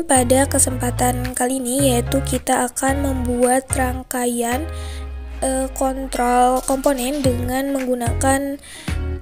Kemudian pada kesempatan kali ini yaitu kita akan membuat rangkaian kontrol komponen dengan menggunakan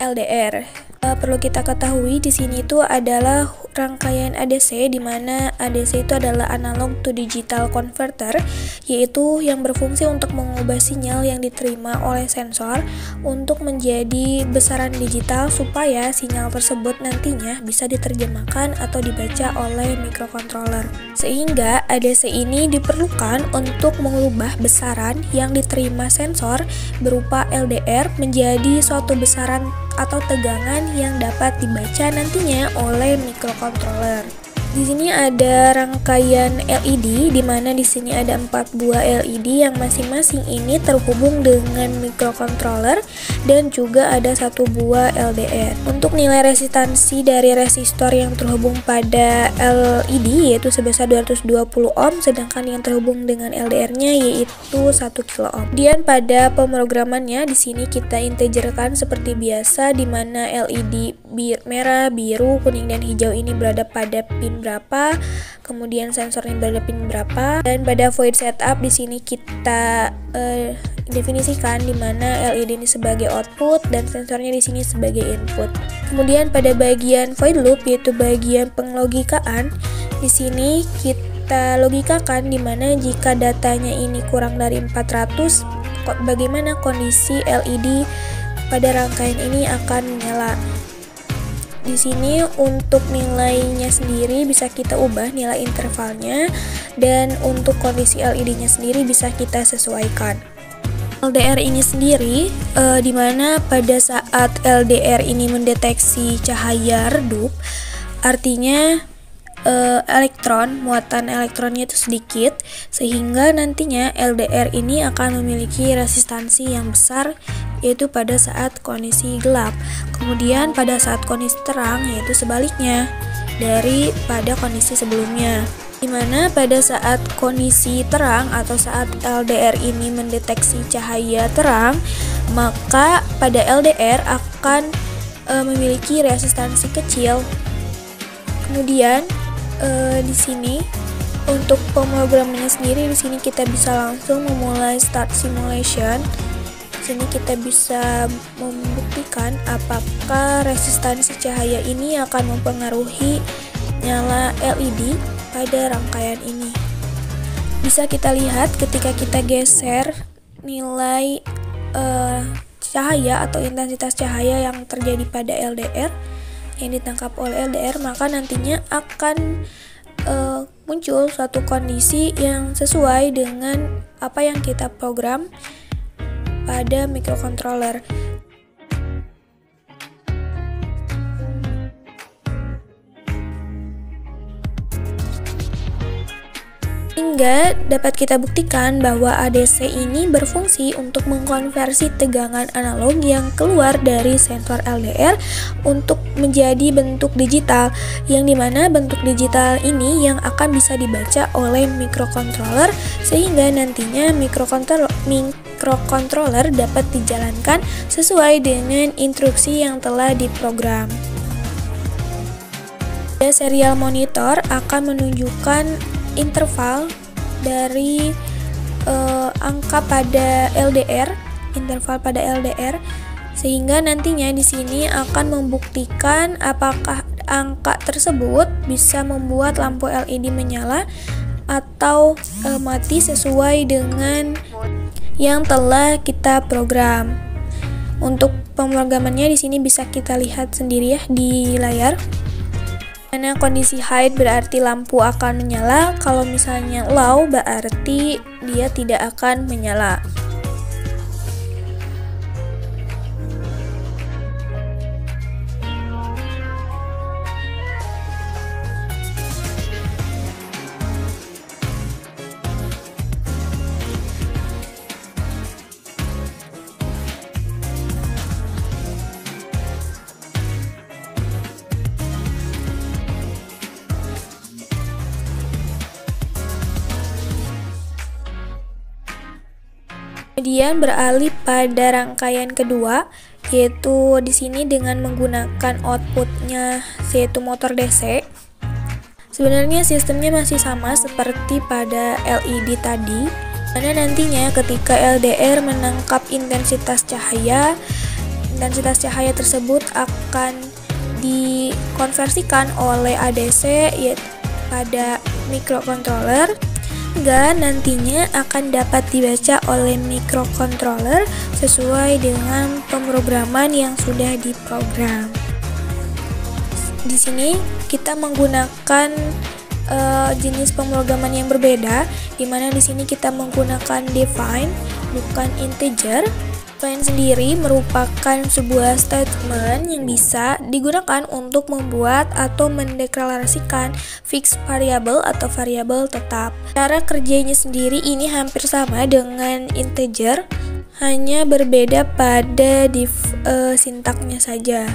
LDR. Perlu kita ketahui di sini itu adalah rangkaian ADC, di mana ADC itu adalah analog to digital converter, yaitu yang berfungsi untuk mengubah sinyal yang diterima oleh sensor untuk menjadi besaran digital supaya sinyal tersebut nantinya bisa diterjemahkan atau dibaca oleh microcontroller. Sehingga ADC ini diperlukan untuk mengubah besaran yang diterima sensor berupa LDR menjadi suatu besaran atau tegangan yang dapat dibaca nantinya oleh microcontroller. Di sini ada rangkaian LED, di mana di sini ada 4 buah LED yang masing-masing ini terhubung dengan microcontroller dan juga ada 1 buah LDR. Untuk nilai resistansi dari resistor yang terhubung pada LED yaitu sebesar 220 ohm, sedangkan yang terhubung dengan LDR-nya yaitu 1 kilo ohm. Kemudian pada pemrogramannya di sini kita integerkan seperti biasa, di mana LED merah, biru, kuning dan hijau ini berada pada pin berapa, kemudian sensornya berada pin berapa, dan pada void setup di sini kita definisikan di mana LED ini sebagai output dan sensornya di sini sebagai input. Kemudian pada bagian void loop yaitu bagian penglogikaan, di sini kita logikakan di mana jika datanya ini kurang dari 400, bagaimana kondisi LED pada rangkaian ini akan menyala. Di sini untuk nilainya sendiri bisa kita ubah nilai intervalnya, dan untuk kondisi LED-nya sendiri bisa kita sesuaikan. LDR ini sendiri di mana pada saat LDR ini mendeteksi cahaya redup, artinya muatan elektronnya itu sedikit, sehingga nantinya LDR ini akan memiliki resistansi yang besar yaitu pada saat kondisi gelap. Kemudian pada saat kondisi terang yaitu sebaliknya dari pada kondisi sebelumnya, dimana pada saat kondisi terang atau saat LDR ini mendeteksi cahaya terang, maka pada LDR akan memiliki resistansi kecil. Kemudian di sini untuk pemrogramannya sendiri, di sini kita bisa langsung memulai start simulation. Di sini kita bisa membuktikan apakah resistansi cahaya ini akan mempengaruhi nyala LED pada rangkaian ini. Bisa kita lihat ketika kita geser nilai cahaya atau intensitas cahaya yang terjadi pada LDR yang ditangkap oleh LDR, maka nantinya akan muncul suatu kondisi yang sesuai dengan apa yang kita program pada microcontroller. Hingga dapat kita buktikan bahwa ADC ini berfungsi untuk mengkonversi tegangan analog yang keluar dari sensor LDR untuk menjadi bentuk digital, yang dimana bentuk digital ini yang akan bisa dibaca oleh microcontroller, sehingga nantinya microcontroller dapat dijalankan sesuai dengan instruksi yang telah diprogram. Serial monitor akan menunjukkan interval dari angka pada LDR, sehingga nantinya di sini akan membuktikan apakah angka tersebut bisa membuat lampu LED menyala atau mati sesuai dengan yang telah kita program. Untuk pemrogramannya di sini bisa kita lihat sendiri ya di layar. Karena kondisi high berarti lampu akan menyala, kalau misalnya low berarti dia tidak akan menyala. Kemudian beralih pada rangkaian kedua, yaitu di sini dengan menggunakan outputnya yaitu motor DC. Sebenarnya sistemnya masih sama seperti pada LED tadi, karena nantinya ketika LDR menangkap intensitas cahaya tersebut akan dikonversikan oleh ADC pada microcontroller, hingga nantinya akan dapat dibaca oleh microcontroller sesuai dengan pemrograman yang sudah diprogram. Di sini kita menggunakan jenis pemrograman yang berbeda, di mana di sini kita menggunakan define bukan integer. Define sendiri merupakan sebuah statement yang bisa digunakan untuk membuat atau mendeklarasikan fixed variable atau variabel tetap. Cara kerjanya sendiri ini hampir sama dengan integer, hanya berbeda pada sintaknya saja.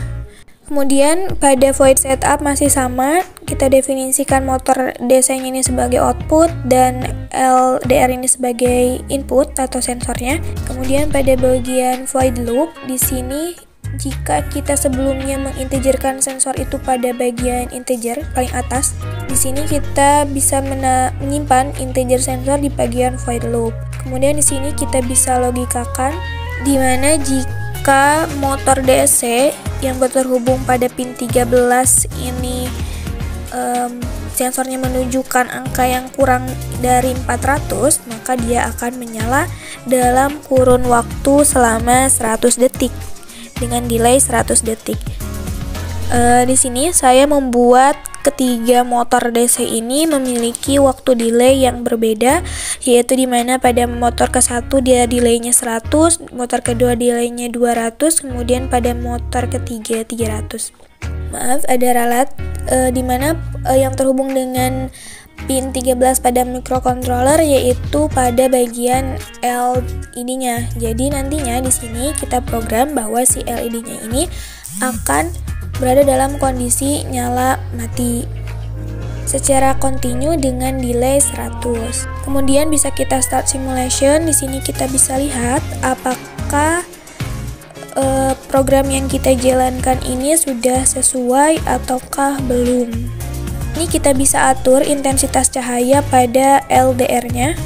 Kemudian pada void setup masih sama, kita definisikan motor DC-nya ini sebagai output dan LDR ini sebagai input atau sensornya. Kemudian pada bagian void loop, di sini jika kita sebelumnya mengintegerkan sensor itu pada bagian integer paling atas, di sini kita bisa menyimpan integer sensor di bagian void loop. Kemudian di sini kita bisa logikakan di mana jika motor DC yang terhubung pada pin 13 ini sensornya menunjukkan angka yang kurang dari 400, maka dia akan menyala dalam kurun waktu selama 100 detik dengan delay 100 detik. Di sini saya membuat ketiga motor DC ini memiliki waktu delay yang berbeda, yaitu dimana pada motor ke-1 dia delaynya 100, motor kedua delaynya 200, kemudian pada motor ketiga 300. Maaf, ada ralat dimana yang terhubung dengan pin 13 pada microcontroller yaitu pada bagian LED-nya. Jadi nantinya di sini kita program bahwa si LED-nya ini akan berada dalam kondisi nyala mati secara kontinu dengan delay 100. Kemudian bisa kita start simulation. Di sini kita bisa lihat apakah program yang kita jalankan ini sudah sesuai ataukah belum. Ini kita bisa atur intensitas cahaya pada LDR-nya.